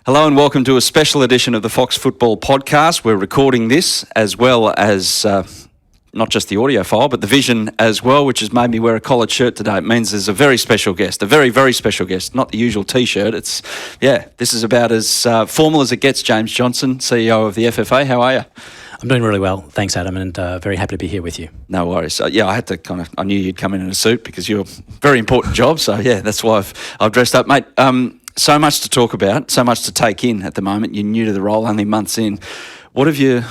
Hello and welcome to a special edition of the Fox Football Podcast. We're recording this as well as not just the audio file, but the vision as well, which has made me wear a collared shirt today. It means there's a very special guest, a very, very special guest, not the usual T-shirt. This is about as formal as it gets. James Johnson, CEO of the FFA. How are you? I'm doing really well. Thanks, Adam, and very happy to be here with you. No worries. I had to I knew you'd come in a suit because you're a very important job. So, that's why I've dressed up. Mate, so much to talk about, so much to take in at the moment. You're new to the role, only months in. What have you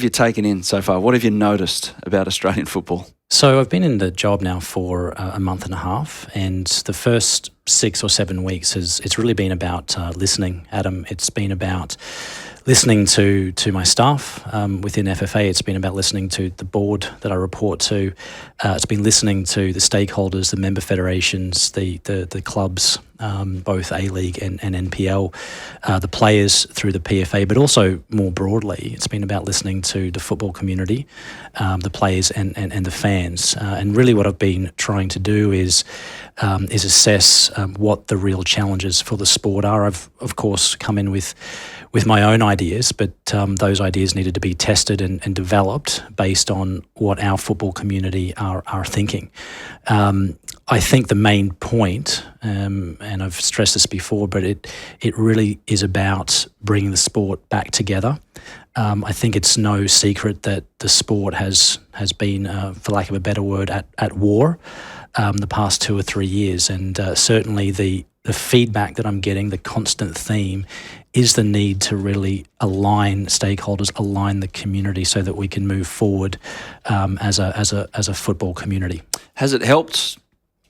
taken in so far? What have you noticed about Australian football? So I've been in the job now for a month and a half, and the first 6 or 7 weeks it's really been about listening, Adam. It's been about listening to my staff within FFA. It's been about listening to the board that I report to. It's been listening to the stakeholders, the member federations, the clubs, both A-League and NPL, the players through the PFA, but also more broadly, it's been about listening to the football community, the players and the fans. And really what I've been trying to do is assess what the real challenges for the sport are. I've, of course, come in with my own ideas, but those ideas needed to be tested and developed based on what our football community are thinking. I think the main point, and I've stressed this before, but it really is about bringing the sport back together. I think it's no secret that the sport has been, for lack of a better word, at war the past 2 or 3 years, and certainly the feedback that I'm getting, the constant theme, is the need to really align stakeholders, align the community, so that we can move forward as a football community. Has it helped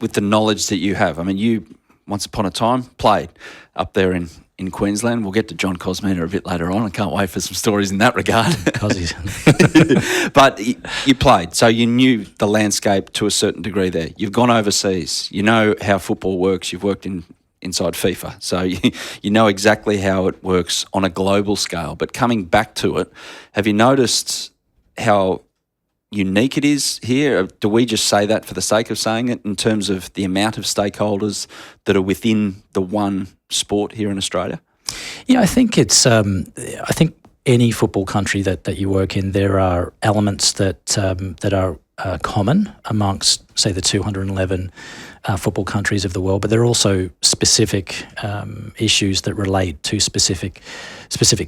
with the knowledge that you have? I mean, you once upon a time played up there in Queensland. We'll get to John Cosmina a bit later on. I can't wait for some stories in that regard. But you played, so you knew the landscape to a certain degree there. You've gone overseas. You know how football works. You've worked inside FIFA. So you know exactly how it works on a global scale. But coming back to it, have you noticed how unique it is here? Do we just say that for the sake of saying it in terms of the amount of stakeholders that are within the one sport here in Australia? Yeah, I think it's. I think any football country that you work in, there are elements that are common amongst, say, the 211 football countries of the world, but there are also specific issues that relate to specific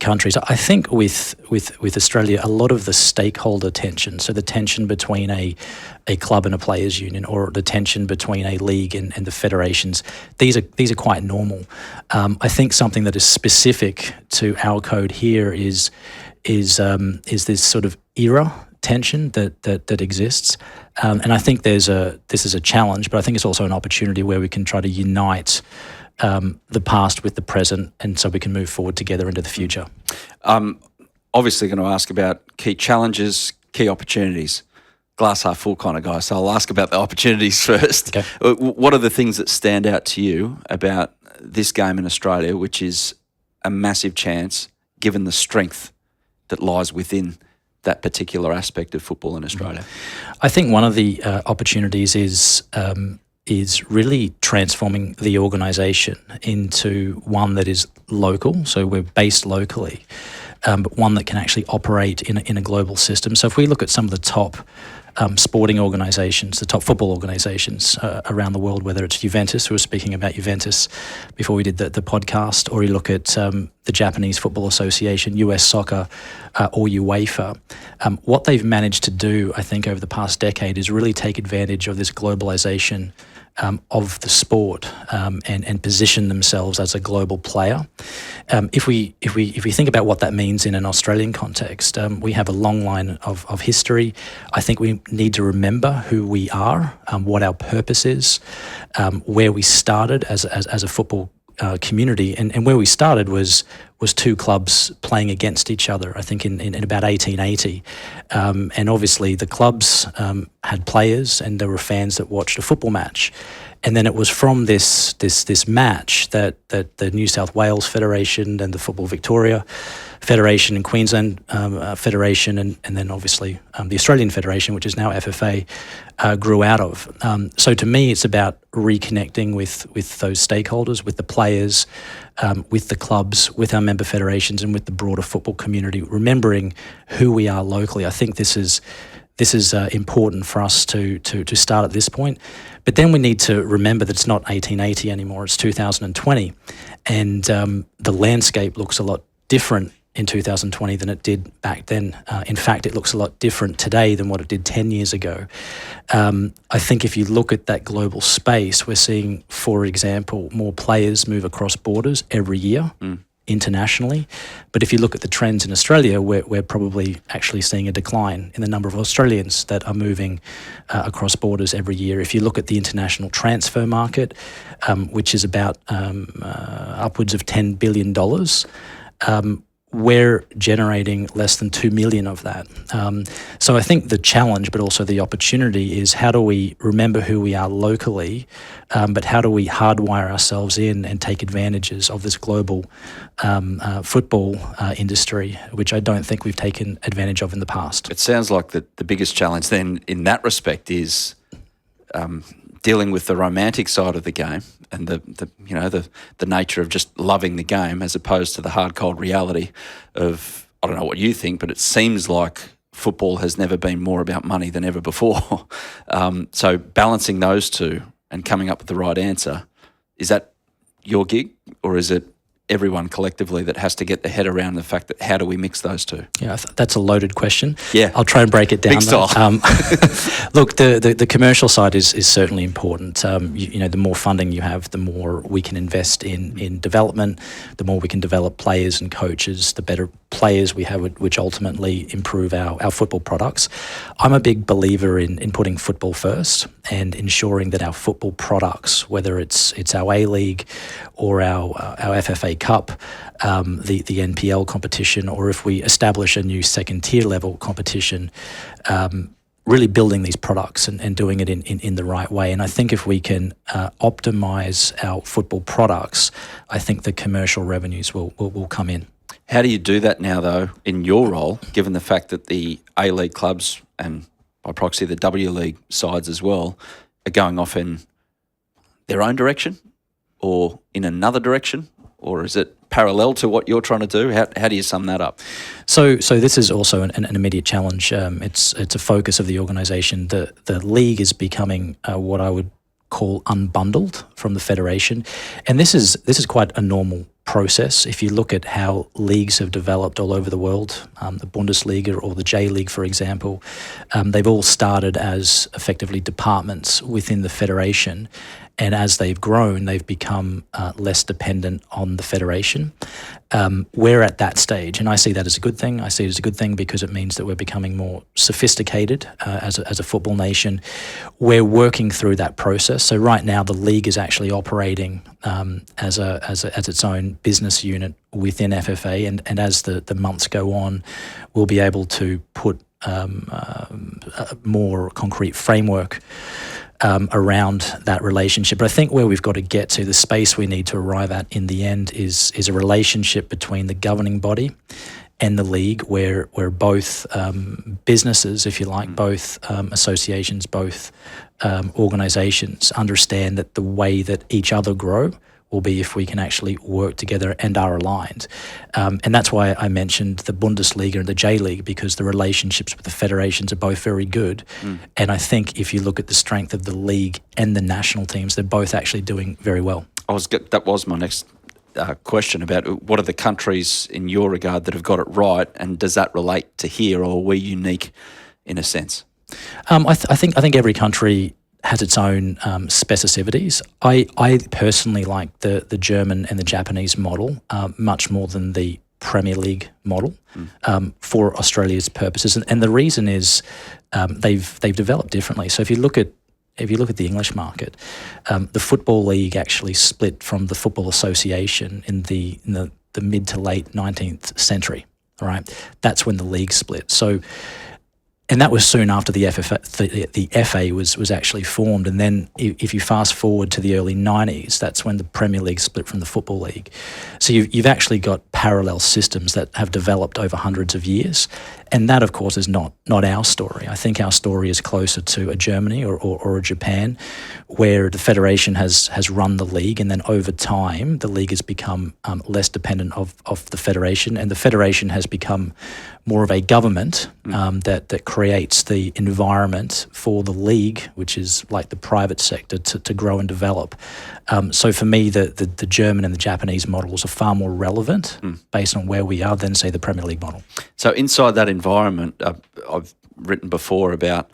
countries. I think with Australia, a lot of the stakeholder tension, so the tension between a club and a players' union, or the tension between a league and the federations, these are quite normal. I think something that is specific to our code here is this sort of era tension that exists, and I think this is a challenge, but I think it's also an opportunity where we can try to unite the past with the present, and so we can move forward together into the future. Obviously going to ask about key challenges, key opportunities. Glass half full kind of guy, so I'll ask about the opportunities first. Okay. What are the things that stand out to you about this game in Australia, which is a massive chance given the strength that lies within that particular aspect of football in Australia? I think one of the opportunities is really transforming the organisation into one that is local. So we're based locally, but one that can actually operate in a global system. So if we look at some of the top sporting organisations, the top football organisations around the world, whether it's Juventus, we were speaking about Juventus before we did the podcast, or you look at the Japanese Football Association, US Soccer, or UEFA, what they've managed to do, I think, over the past decade is really take advantage of this globalisation of the sport and position themselves as a global player. If we think about what that means in an Australian context, we have a long line of history. I think we need to remember who we are, what our purpose is, where we started as a football community, and where we started was two clubs playing against each other, I think in about 1880, and obviously the clubs had players and there were fans that watched a football match, and then it was from this match that the New South Wales Federation and the Football Victoria Federation and Queensland Federation and then obviously the Australian Federation, which is now FFA, grew out of. So to me, it's about reconnecting with those stakeholders, with the players, with the clubs, with our member federations, and with the broader football community, remembering who we are locally. I think this is important for us to start at this point. But then we need to remember that it's not 1880 anymore, it's 2020. And the landscape looks a lot different in 2020 than it did back then. In fact, it looks a lot different today than what it did 10 years ago. I think if you look at that global space, we're seeing, for example, more players move across borders every year. Internationally. But if you look at the trends in Australia, we're probably actually seeing a decline in the number of Australians that are moving across borders every year. If you look at the international transfer market, which is about upwards of $10 billion, we're generating less than 2 million of that. So I think the challenge, but also the opportunity, is how do we remember who we are locally, but how do we hardwire ourselves in and take advantages of this global football industry, which I don't think we've taken advantage of in the past. It sounds like the biggest challenge then in that respect is dealing with the romantic side of the game and the nature of just loving the game, as opposed to the hard, cold reality of, I don't know what you think, but it seems like football has never been more about money than ever before. So balancing those two and coming up with the right answer, is that your gig, or is it everyone collectively that has to get their head around the fact that how do we mix those two? Yeah, that's a loaded question. Yeah. I'll try and break it down. Big style. Look, the commercial side is certainly important. The more funding you have, the more we can invest in development, the more we can develop players and coaches, the better players we have, which ultimately improve our football products. I'm a big believer in putting football first and ensuring that our football products, whether it's our A-League or our FFA Cup, the NPL competition, or if we establish a new second tier level competition, really building these products and doing it in the right way. And I think if we can optimize our football products, I think the commercial revenues will come in. How do you do that now, though, in your role, given the fact that the A-League clubs and by proxy the W-League sides as well are going off in their own direction or in another direction? Or is it parallel to what you're trying to do? How do you sum that up? So this is also an immediate challenge. It's a focus of the organisation. The league is becoming what I would call unbundled from the federation, and this is quite a normal process. If you look at how leagues have developed all over the world, the Bundesliga or the J-League, for example, they've all started as effectively departments within the federation. And as they've grown, they've become less dependent on the federation. We're at that stage, and I see that as a good thing. I see it as a good thing because it means that we're becoming more sophisticated as a football nation. We're working through that process. So right now, the league is actually operating as its own business unit within FFA, and as the months go on, we'll be able to put a more concrete framework around that relationship. But I think where we've got to get to, the space we need to arrive at in the end is a relationship between the governing body and the league, where both businesses, if you like, both associations, both organisations understand that the way that each other grow will be if we can actually work together and are aligned. And that's why I mentioned the Bundesliga and the J-League, because the relationships with the federations are both very good. And I think if you look at the strength of the league and the national teams, they're both actually doing very well. That was my next question about what are the countries in your regard that have got it right, and does that relate to here, or are we unique in a sense? I think every country has its own specificities. I personally like the German and the Japanese model much more than the Premier League model for Australia's purposes, and the reason is they've developed differently. So if you look at the English market, the Football League actually split from the Football Association in the mid to late 19th century. Right, that's when the league split. So. And that was soon after the FA was actually formed. And then if you fast forward to the early 90s, that's when the Premier League split from the Football League. So you've actually got parallel systems that have developed over hundreds of years. And that, of course, is not our story. I think our story is closer to a Germany or a Japan, where the federation has run the league, and then over time the league has become less dependent of the federation, and the federation has become more of a government that creates the environment for the league, which is like the private sector, to grow and develop. So for me, the German and the Japanese models are far more relevant based on where we are than, say, the Premier League model. So inside that environment, I've written before about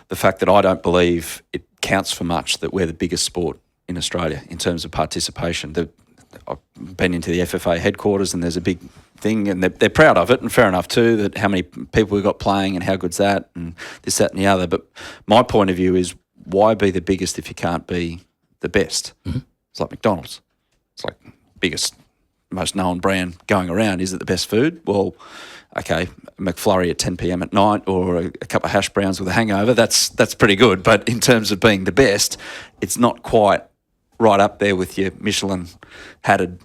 the fact that I don't believe it counts for much that we're the biggest sport in Australia in terms of participation. I've been into the FFA headquarters, and there's a big thing, and they're proud of it, and fair enough too, that how many people we've got playing and how good's that, and this, that and the other. But my point of view is, why be the biggest if you can't be the best? Mm-hmm. It's like McDonald's. It's like biggest, most known brand going around. Is it the best food? Well, okay, McFlurry at 10 p.m. at night, or a couple of hash browns with a hangover, that's pretty good. But in terms of being the best, it's not quite right up there with your Michelin-hatted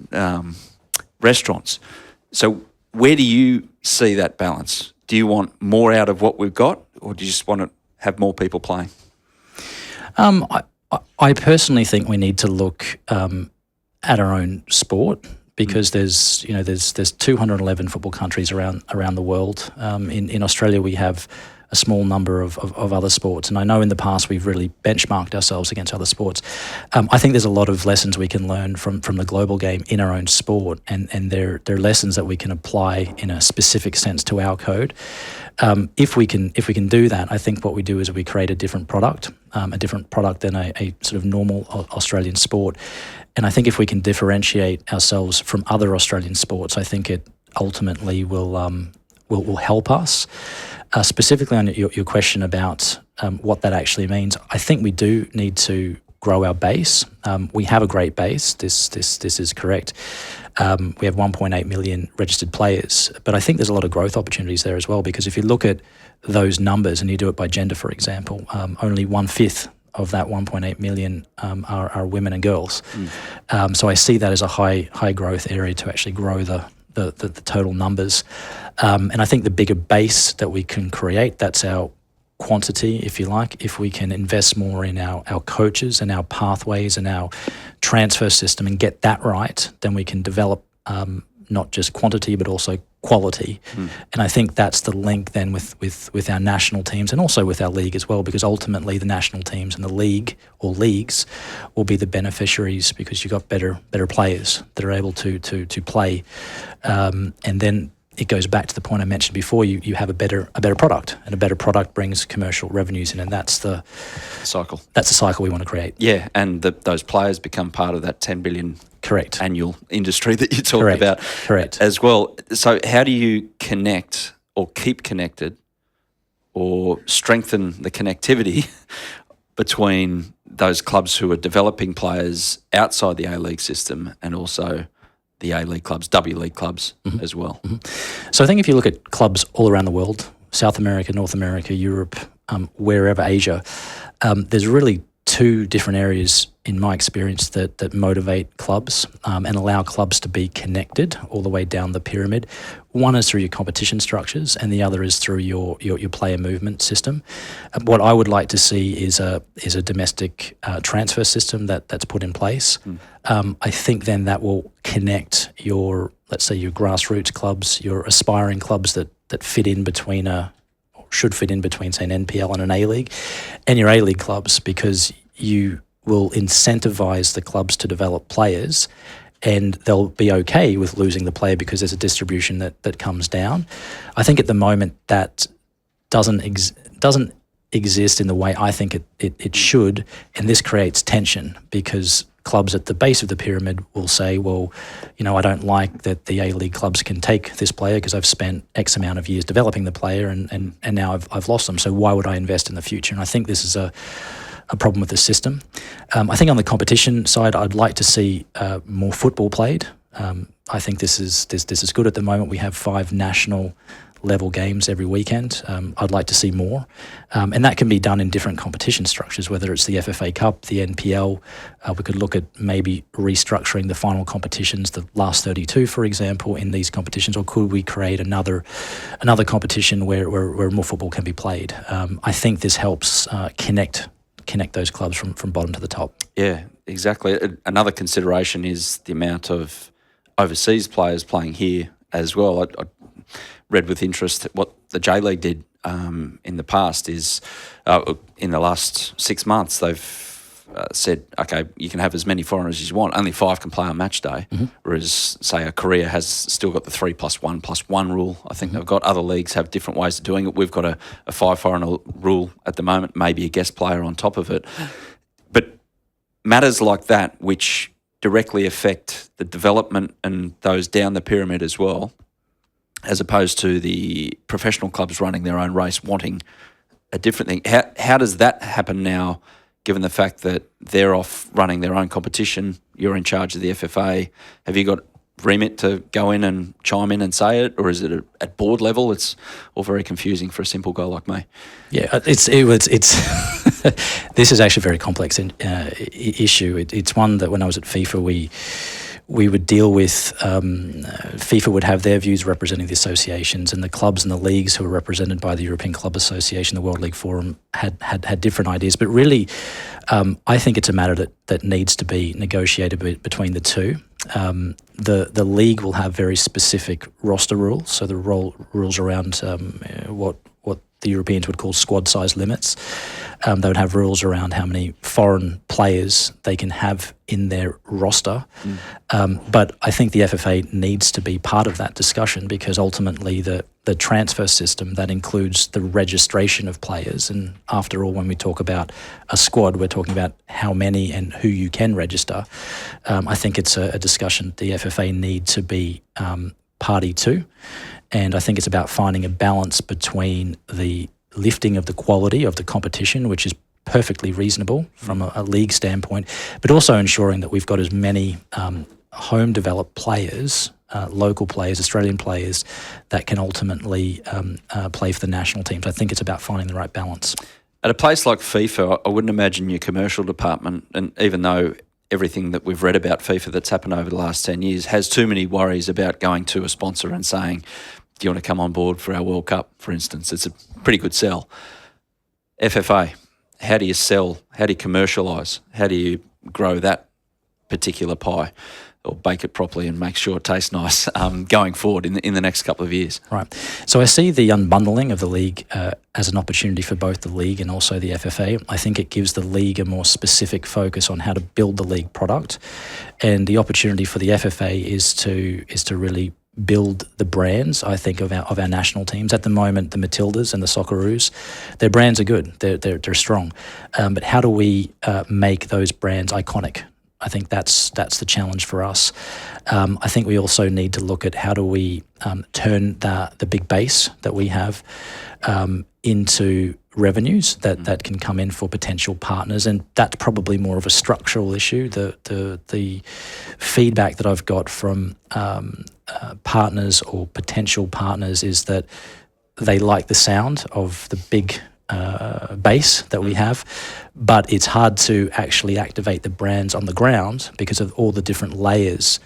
restaurants. So where do you see that balance? Do you want more out of what we've got, or do you just want to have more people playing? I personally think we need to look at our own sport, because there's 211 football countries around the world. In Australia, we have a small number of other sports, and I know in the past we've really benchmarked ourselves against other sports. I think there's a lot of lessons we can learn from the global game in our own sport, and they're lessons that we can apply in a specific sense to our code. If we can do that, I think what we do is we create a different product than a sort of normal Australian sport. And I think if we can differentiate ourselves from other Australian sports, I think it ultimately will help us. Specifically on your question about what that actually means, I think we do need to grow our base. We have a great base. This is correct. We have 1.8 million registered players, but I think there's a lot of growth opportunities there as well, because if you look at those numbers and you do it by gender, for example, only 1/5 of that 1.8 million are women and girls. So I see that as a high growth area to actually grow the total numbers. And I think the bigger base that we can create, that's our quantity, if you like. If we can invest more in our coaches and our pathways and our transfer system and get that right, then we can develop not just quantity but also quality. And I think that's the link then with our national teams and also with our league as well, because ultimately the national teams and the league or leagues will be the beneficiaries, because you've got better players that are able to play. And then it goes back to the point I mentioned before. You have a better product, and a better product brings commercial revenues in, and that's the cycle. That's the cycle we want to create. Yeah, and those players become part of that 10 billion correct annual industry that you talked about. Correct. As well. So how do you connect or keep connected or strengthen the connectivity between those clubs who are developing players outside the A-League system and also the A-League clubs, W-League clubs as well? So I think if you look at clubs all around the world, South America, North America, Europe, wherever, Asia, there's really two different areas in my experience that motivate clubs and allow clubs to be connected all the way down the pyramid. One is through your competition structures, and the other is through your player movement system. What I would like to see is a domestic transfer system that's put in place. I think then that will connect let's say your grassroots clubs, your aspiring clubs that fit in between should fit in between, say, an NPL and an A-League, and your A-League clubs, because you will incentivize the clubs to develop players, and they'll be okay with losing the player because there's a distribution that comes down. I think at the moment that doesn't exist in the way I think it should, and this creates tension, because clubs at the base of the pyramid will say, well, I don't like that the A-League clubs can take this player because I've spent X amount of years developing the player and now I've lost them, so why would I invest in the future? And I think this is a problem with the system. I think on the competition side, I'd like to see more football played. I think this is good at the moment. We have 5 national level games every weekend. I'd like to see more. And that can be done in different competition structures, whether it's the FFA Cup, the NPL. We could look at maybe restructuring the final competitions, the last 32, for example, in these competitions, or could we create another competition where more football can be played? I think this helps connect those clubs from bottom to the top. Yeah, exactly. Another consideration is the amount of overseas players playing here as well. I read with interest what the J-League did in the past is in the last 6 months they've said, okay, you can have as many foreigners as you want. Only 5 can play on match day, whereas, say, Korea has still got the 3+1+1 rule. I think they've got other leagues have different ways of doing it. We've got a 5 foreigner rule at the moment, maybe a guest player on top of it. But matters like that, which directly affect the development and those down the pyramid as well, as opposed to the professional clubs running their own race wanting a different thing. How does that happen now, given the fact that they're off running their own competition, you're in charge of the FFA? Have you got remit to go in and chime in and say it, or is it at board level? It's all very confusing for a simple guy like me. Yeah, it's this is actually a very complex issue. It's one that when I was at FIFA, we would deal with. FIFA would have their views representing the associations, and the clubs and the leagues who were represented by the European Club Association, the World League Forum, had different ideas. But really, I think it's a matter that needs to be negotiated between the two. The league will have very specific roster rules, so the rules around what the Europeans would call squad size limits. They would have rules around how many foreign players they can have in their roster. But I think the FFA needs to be part of that discussion, because ultimately the transfer system, that includes the registration of players. And after all, when we talk about a squad, we're talking about how many and who you can register. I think it's a discussion the FFA need to be party to. And I think it's about finding a balance between the lifting of the quality of the competition, which is perfectly reasonable from a league standpoint, but also ensuring that we've got as many home-developed players, local players, Australian players, that can ultimately play for the national teams. I think it's about finding the right balance. At a place like FIFA, I wouldn't imagine your commercial department, and even though everything that we've read about FIFA that's happened over the last 10 years has too many worries about going to a sponsor and saying, do you want to come on board for our World Cup, for instance? It's a pretty good sell. FFA, how do you sell? How do you commercialise? How do you grow that particular pie, or bake it properly and make sure it tastes nice going forward in the next couple of years? Right. So I see the unbundling of the league as an opportunity for both the league and also the FFA. I think it gives the league a more specific focus on how to build the league product, and the opportunity for the FFA is to really build the brands, I think, of our national teams. At the moment, the Matildas and the Socceroos, their brands are good. They're strong. But how do we make those brands iconic? I think that's the challenge for us. I think we also need to look at how do we turn the big base that we have into revenues that can come in for potential partners, and that's probably more of a structural issue. The feedback that I've got from partners or potential partners is that they like the sound of the big base that we have, but it's hard to actually activate the brands on the ground because of all the different layers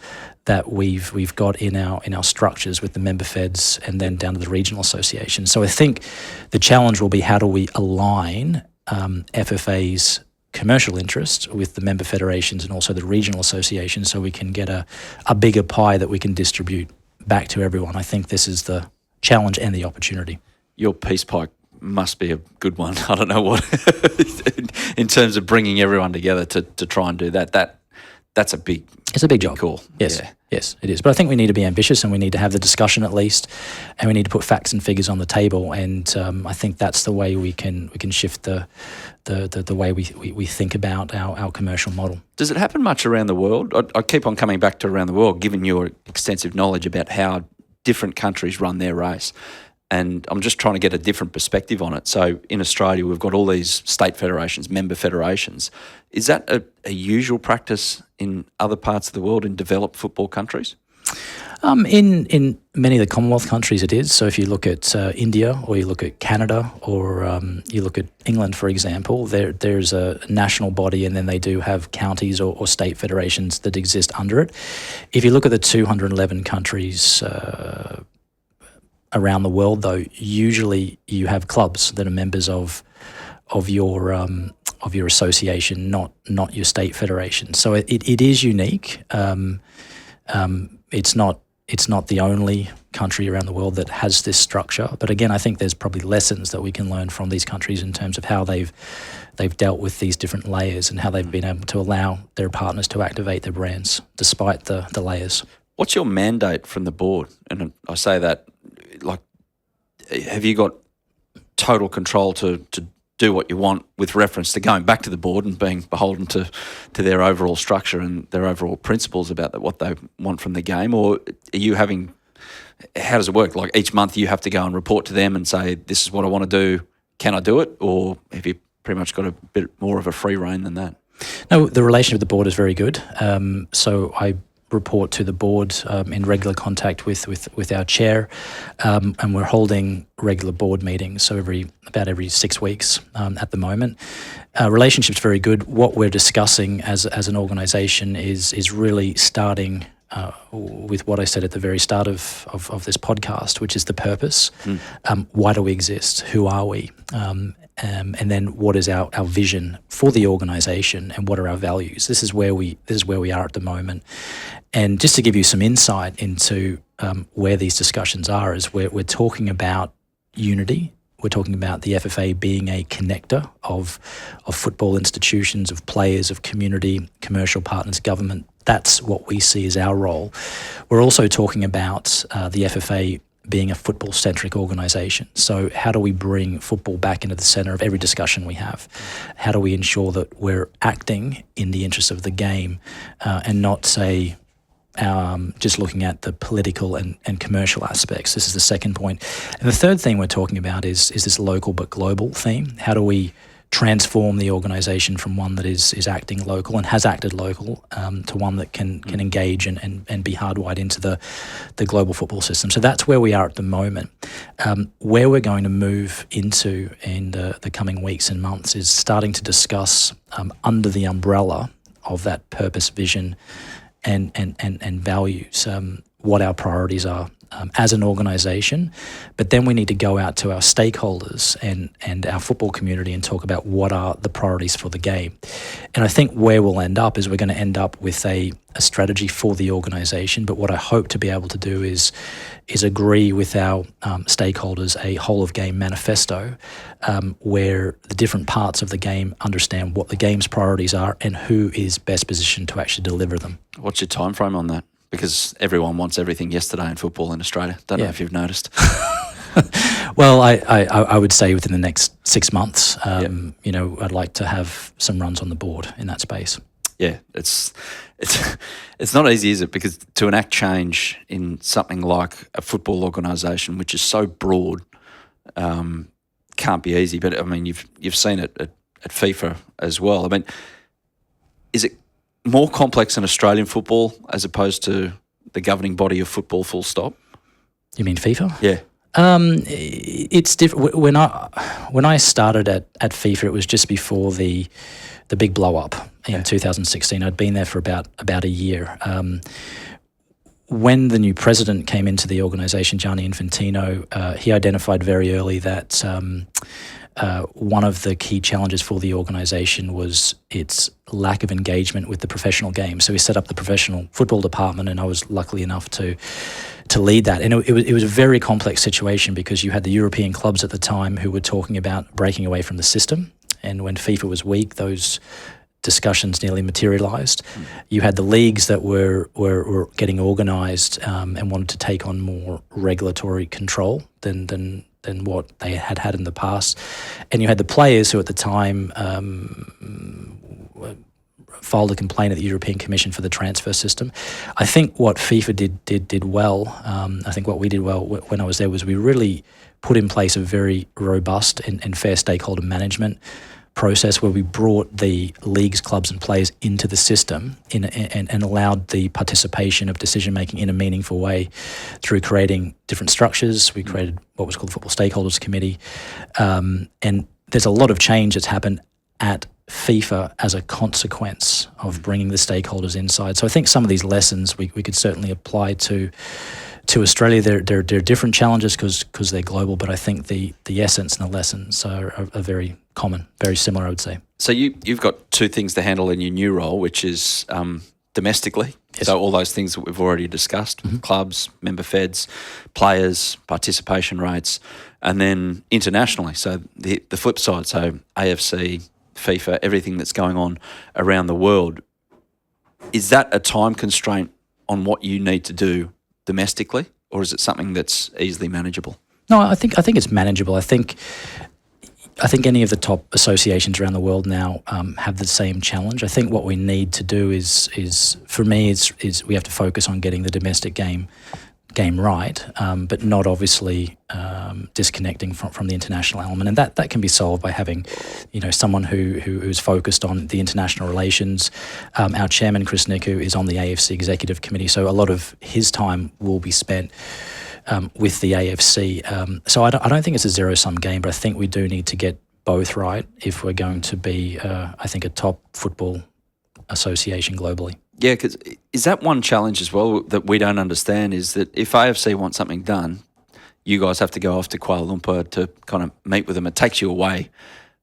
that we've got in our structures with the member feds and then down to the regional associations. So I think the challenge will be, how do we align FFA's commercial interest with the member federations and also the regional associations, so we can get a bigger pie that we can distribute back to everyone. I think this is the challenge and the opportunity. Your peace pie must be a good one. I don't know what, in terms of bringing everyone together to try and do that. That's a big... It's a big job. Call. Yes, yeah. Yes, it is. But I think we need to be ambitious, and we need to have the discussion at least, and we need to put facts and figures on the table. And I think that's the way we can shift the way we think about our commercial model. Does it happen much around the world? I keep on coming back to around the world, given your extensive knowledge about how different countries run their race. And I'm just trying to get a different perspective on it. So in Australia, we've got all these state federations, member federations. Is that a usual practice in other parts of the world, in developed football countries? In many of the Commonwealth countries it is. So if you look at India, or you look at Canada, or you look at England, for example, there's a national body, and then they do have counties or state federations that exist under it. If you look at the 211 countries around the world, though, usually you have clubs that are members of your association, not your state federation. So it is unique. It's not the only country around the world that has this structure. But again, I think there's probably lessons that we can learn from these countries in terms of how they've dealt with these different layers and how they've been able to allow their partners to activate their brands despite the layers. What's your mandate from the board? And I say that, like, have you got total control to do what you want with reference to going back to the board and being beholden to their overall structure and their overall principles about what they want from the game? Or are you having, how does it work? Like each month you have to go and report to them and say, this is what I want to do, can I do it? Or have you pretty much got a bit more of a free rein than that? No, the relationship with the board is very good. So I report to the board in regular contact with our chair, and we're holding regular board meetings, so about every 6 weeks at the moment. Relationship's very good. What we're discussing as an organisation is really starting with what I said at the very start of this podcast, which is the purpose. Why do we exist? Who are we? And then what is our vision for the organisation, and what are our values? This is where we are at the moment. And just to give you some insight into where these discussions are, is we're talking about unity. We're talking about the FFA being a connector of football institutions, of players, of community, commercial partners, government. That's what we see as our role. We're also talking about the FFA being a football-centric organisation. So how do we bring football back into the centre of every discussion we have? How do we ensure that we're acting in the interest of the game and not, say, just looking at the political and commercial aspects? This is the second point. And the third thing we're talking about is this local but global theme. How do we transform the organisation from one that is acting local and has acted local to one that can engage and be hardwired into the global football system? So that's where we are at the moment. Where we're going to move into in the coming weeks and months is starting to discuss under the umbrella of that purpose, vision, and values, what our priorities are as an organisation. But then we need to go out to our stakeholders and our football community and talk about what are the priorities for the game. And I think where we'll end up is we're going to end up with a strategy for the organisation. But what I hope to be able to do is agree with our stakeholders a whole of game manifesto where the different parts of the game understand what the game's priorities are and who is best positioned to actually deliver them. What's your time frame on that? Because everyone wants everything yesterday in football in Australia. Don't know if you've noticed. Well, I would say within the next 6 months, I'd like to have some runs on the board in that space. Yeah, it's not easy, is it? Because to enact change in something like a football organisation, which is so broad, can't be easy. But I mean, you've seen it at FIFA as well. I mean, is it more complex in Australian football as opposed to the governing body of football, full stop? You mean FIFA? Yeah. It's different. When I started at FIFA, it was just before the big blow up in 2016. I'd been there for about a year. When the new president came into the organisation, Gianni Infantino, he identified very early that one of the key challenges for the organisation was its lack of engagement with the professional game. So he set up the professional football department, and I was lucky enough to lead that. And it was a very complex situation because you had the European clubs at the time who were talking about breaking away from the system. And when FIFA was weak, those discussions nearly materialised. You had the leagues that were getting organised and wanted to take on more regulatory control than what they had in the past. And you had the players who at the time filed a complaint at the European Commission for the transfer system. I think what FIFA did well, I think what we did well when I was there was we really put in place a very robust and fair stakeholder management process where we brought the leagues, clubs and players into the system and allowed the participation of decision-making in a meaningful way through creating different structures. We created what was called the Football Stakeholders Committee. And there's a lot of change that's happened at FIFA as a consequence of bringing the stakeholders inside. So I think some of these lessons we could certainly apply to Australia. There are different challenges because they're global, but I think the essence and the lessons are very common, very similar, I would say. So you've got two things to handle in your new role, which is domestically. Yes. So all those things that we've already discussed, clubs, member feds, players, participation rates, and then internationally. So the flip side, so AFC, FIFA, everything that's going on around the world. Is that a time constraint on what you need to do domestically, or is it something that's easily manageable? No, I think it's manageable. I think any of the top associations around the world now have the same challenge. I think what we need to do is for me is we have to focus on getting the domestic game right, but not obviously disconnecting from the international element, and that can be solved by having, someone who's focused on the international relations. Our chairman Chris Niku is on the AFC executive committee, so a lot of his time will be spent with the AFC. So I don't think it's a zero-sum game, but I think we do need to get both right if we're going to be, I think, a top football association globally. Yeah, because is that one challenge as well that we don't understand, is that if AFC wants something done, you guys have to go off to Kuala Lumpur to kind of meet with them. It takes you away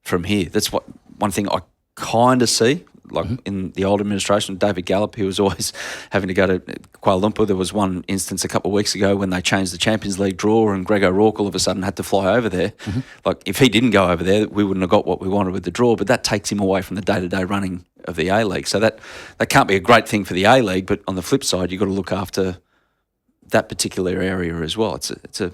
from here. That's one thing I kind of see, like in the old administration, David Gallop, he was always having to go to Kuala Lumpur. There was one instance a couple of weeks ago when they changed the Champions League draw and Greg O'Rourke all of a sudden had to fly over there. Like, if he didn't go over there, we wouldn't have got what we wanted with the draw, but that takes him away from the day-to-day running of the A-League. So that can't be a great thing for the A-League, but on the flip side, you've got to look after that particular area as well. You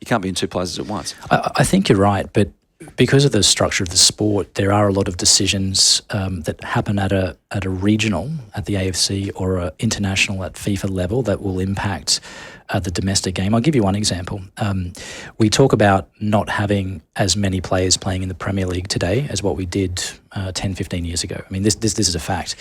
can't be in two places at once. I think you're right, but because of the structure of the sport, there are a lot of decisions that happen at a regional, at the AFC, or a international at FIFA level that will impact the domestic game. I'll give you one example. We talk about not having as many players playing in the Premier League today as what we did 10, 15 years ago. I mean, this is a fact.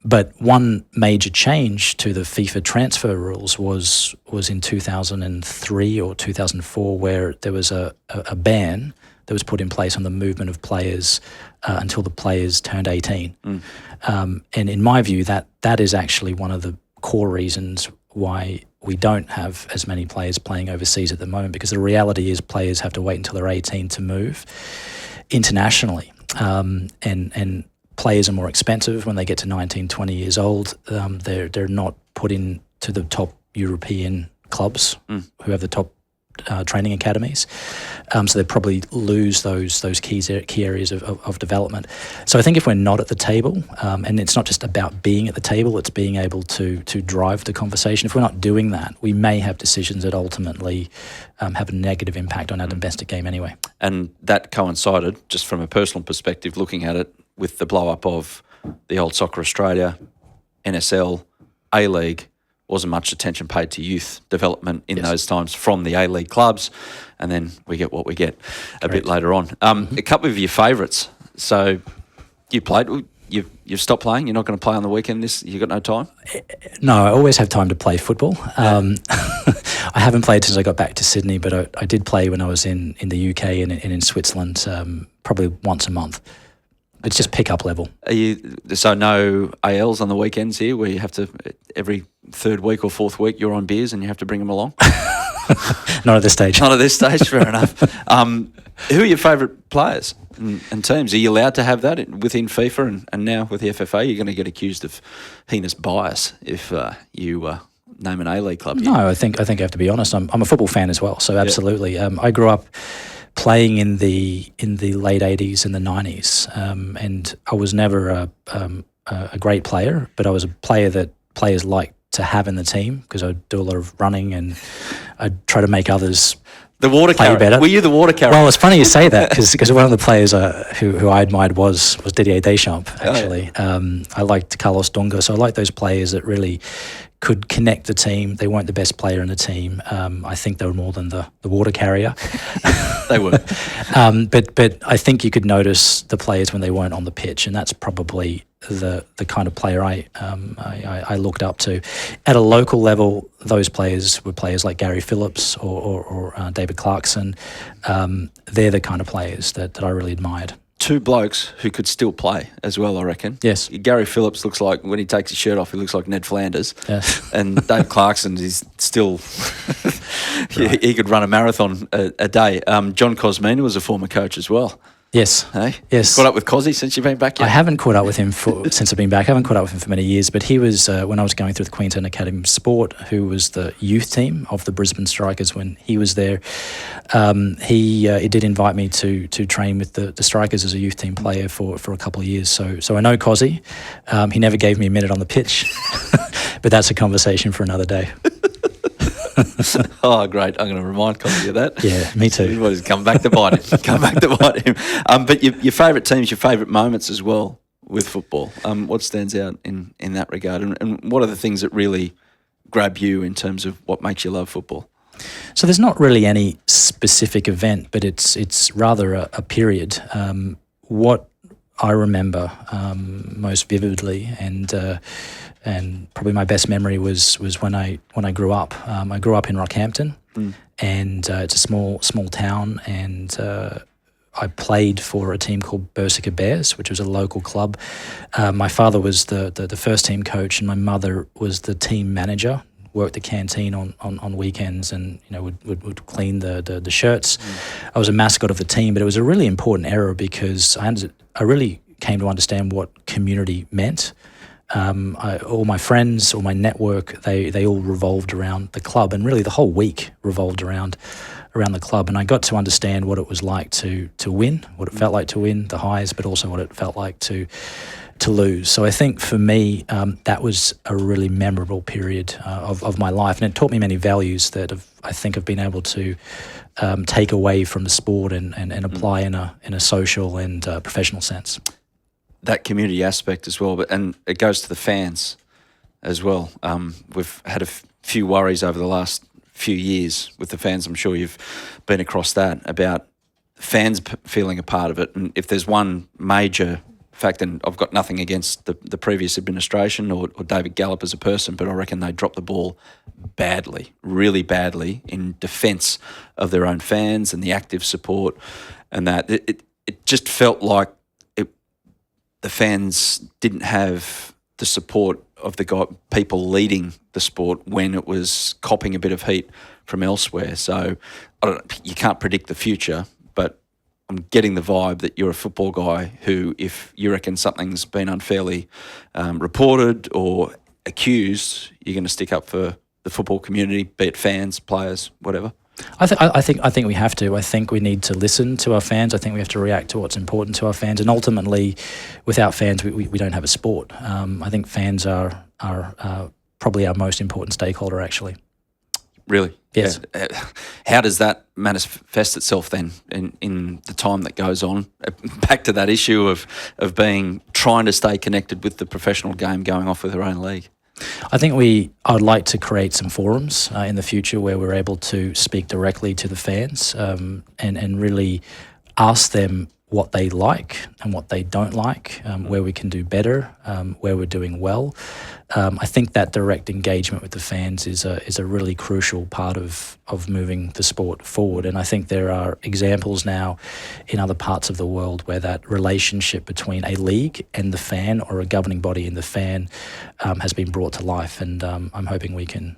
But one major change to the FIFA transfer rules was in 2003 or 2004, where there was a ban that was put in place on the movement of players until the players turned 18. And in my view, that is actually one of the core reasons why we don't have as many players playing overseas at the moment, because the reality is players have to wait until they're 18 to move internationally. And players are more expensive when they get to 19, 20 years old. They're not put into the top European clubs who have the top training academies. So they probably lose those key areas of development. So I think if we're not at the table, and it's not just about being at the table, it's being able to drive the conversation. If we're not doing that, we may have decisions that ultimately have a negative impact on our domestic game anyway. And that coincided, just from a personal perspective, looking at it, with the blow-up of the old Soccer Australia, NSL, A-League. Wasn't much attention paid to youth development in those times from the A-League clubs, and then we get what we get a bit later on. A couple of your favourites. So you played, you've stopped playing, you're not going to play on the weekend, you got no time? No, I always have time to play football. I haven't played since I got back to Sydney, but I did play when I was in the UK and in Switzerland, probably once a month. It's just pick-up level. So no ALs on the weekends here, where you have to, every third week or fourth week, you're on beers and you have to bring them along? Not at this stage. Not at this stage, fair enough. Who are your favourite players and teams? Are you allowed to have that within FIFA and now with the FFA? You're going to get accused of heinous bias if you name an A-League club here. No, I think I have to be honest. I'm a football fan as well, so absolutely. Yeah. I grew up playing in the late 80s and the 90s, and I was never a great player, but I was a player that players liked to have in the team because I'd do a lot of running and I'd try to make others the water play carrier. Better. Were you the water carrier? Well, it's funny you say that because one of the players who I admired was Didier Deschamps, actually. I liked Carlos Dunga, so I liked those players that really could connect the team. They weren't the best player in the team. I think they were more than the water carrier. They were. But I think you could notice the players when they weren't on the pitch, and that's probably the kind of player I looked up to. At a local level, those players were players like Gary Phillips or David Clarkson. They're the kind of players that I really admired. Two blokes who could still play as well, I reckon. Yes. Gary Phillips looks like, when he takes his shirt off, he looks like Ned Flanders. Yes. And Dave Clarkson is still, he could run a marathon a day. John Cosmina was a former coach as well. Yes. Hey? Yes. Caught up with Cosy since you've been back yet? I haven't caught up with him since I've been back. I haven't caught up with him for many years, but he was, when I was going through the Queensland Academy of Sport, who was the youth team of the Brisbane Strikers when he was there. He did invite me to train with the Strikers as a youth team player for a couple of years. So I know Cosy. He never gave me a minute on the pitch, but that's a conversation for another day. Oh, great. I'm going to remind Cosy of that. Yeah, me too. He's come back to bite him. But your favourite teams, your favourite moments as well with football, what stands out in that regard? And what are the things that really grab you in terms of what makes you love football? So there's not really any specific event, but it's rather a period. What I remember most vividly and probably my best memory was when I grew up. I grew up in Rockhampton, and it's a small town, and I played for a team called Berserker Bears, which was a local club. My father was the first team coach, and my mother was the team manager. Worked the canteen on weekends, and would clean the shirts. I was a mascot of the team, but it was a really important era because I really came to understand what community meant. All my friends, all my network, they all revolved around the club, and really the whole week revolved around the club. And I got to understand what it was like to win, what it felt like to win, the highs, but also what it felt like to lose. So I think for me, that was a really memorable period of my life, and it taught me many values that I think I've been able to take away from the sport and apply in a social and professional sense. That community aspect as well, and it goes to the fans as well. We've had a few worries over the last few years with the fans. I'm sure you've been across that, about fans feeling a part of it. And if there's one major fact, and I've got nothing against the previous administration or David Gallop as a person, but I reckon they dropped the ball badly, really badly, in defence of their own fans and the active support, and that it just felt like the fans didn't have the support of the people leading the sport when it was copping a bit of heat from elsewhere. So you can't predict the future, but I'm getting the vibe that you're a football guy who, if you reckon something's been unfairly reported or accused, you're going to stick up for the football community, be it fans, players, whatever. I think we have to. I think we need to listen to our fans. I think we have to react to what's important to our fans. And ultimately, without fans, we don't have a sport. I think fans are probably our most important stakeholder, actually. Really? Yes. How does that manifest itself then in the time that goes on? Back to that issue of trying to stay connected with the professional game, going off with their own league. I think I'd like to create some forums in the future where we're able to speak directly to the fans and really ask them what they like and what they don't like, where we can do better, where we're doing well. I think that direct engagement with the fans is a really crucial part of moving the sport forward. And I think there are examples now in other parts of the world where that relationship between a league and the fan, or a governing body and the fan, has been brought to life. And I'm hoping we can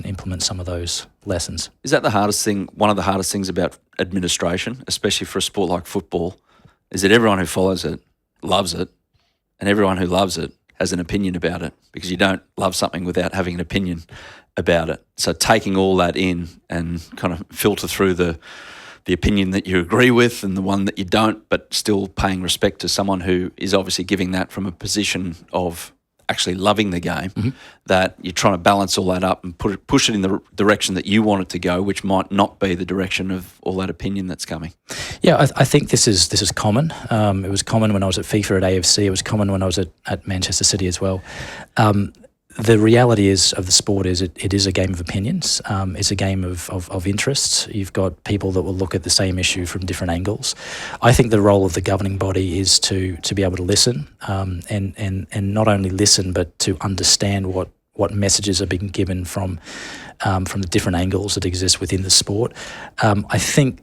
implement some of those lessons. Is that the hardest thing? One of the hardest things about administration, especially for a sport like football, is that everyone who follows it loves it, and everyone who loves it has an opinion about it, because you don't love something without having an opinion about it. So taking all that in and kind of filter through the opinion that you agree with and the one that you don't, but still paying respect to someone who is obviously giving that from a position of actually loving the game, that you're trying to balance all that up and push it in the direction that you want it to go, which might not be the direction of all that opinion that's coming. Yeah, I think this is common. It was common when I was at FIFA at AFC. It was common when I was at Manchester City as well. the reality is of the sport is it is a game of opinions. It's a game of interests. You've got people that will look at the same issue from different angles. I think the role of the governing body is to be able to listen, and not only listen, but to understand what messages are being given from the different angles that exist within the sport. I think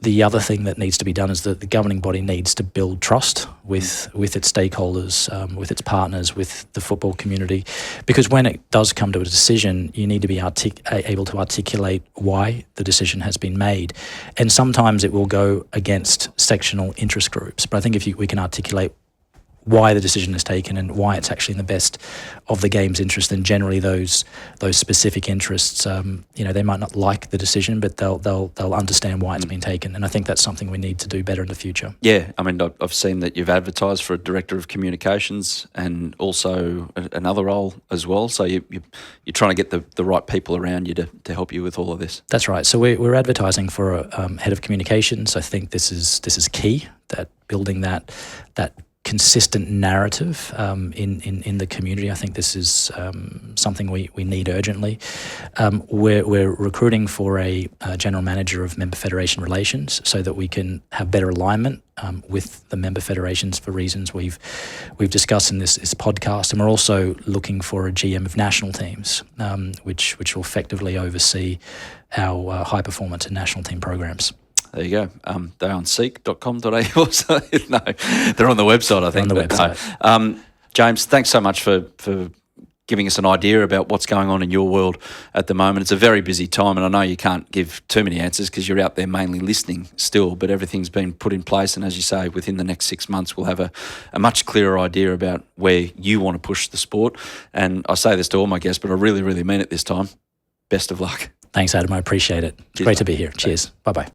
the other thing that needs to be done is that the governing body needs to build trust with its stakeholders, with its partners, with the football community, because when it does come to a decision, you need to be able to articulate why the decision has been made. And sometimes it will go against sectional interest groups. But I think if we can articulate why the decision is taken and why it's actually in the best of the game's interest, and generally those specific interests, they might not like the decision, but they'll understand why it's been taken. And I think that's something we need to do better in the future. Yeah, I mean, I've seen that you've advertised for a director of communications and also another role as well. So you're trying to get the right people around you to help you with all of this. That's right. So we're advertising for a head of communications. I think this is key, that building that consistent narrative in the community. I think this is something we need urgently. We're recruiting for a general manager of member federation relations so that we can have better alignment with the member federations for reasons we've discussed in this podcast. And we're also looking for a GM of national teams, which will effectively oversee our high performance and national team programs. There you go. They're on seek.com.au. Also, no, they're on the website, I think. On the website. James, thanks so much for giving us an idea about what's going on in your world at the moment. It's a very busy time, and I know you can't give too many answers because you're out there mainly listening still, but everything's been put in place. And as you say, within the next 6 months, we'll have a much clearer idea about where you want to push the sport. And I say this to all my guests, but I really, really mean it this time. Best of luck. Thanks, Adam. I appreciate it. It's great to be here. Cheers. Bye-bye.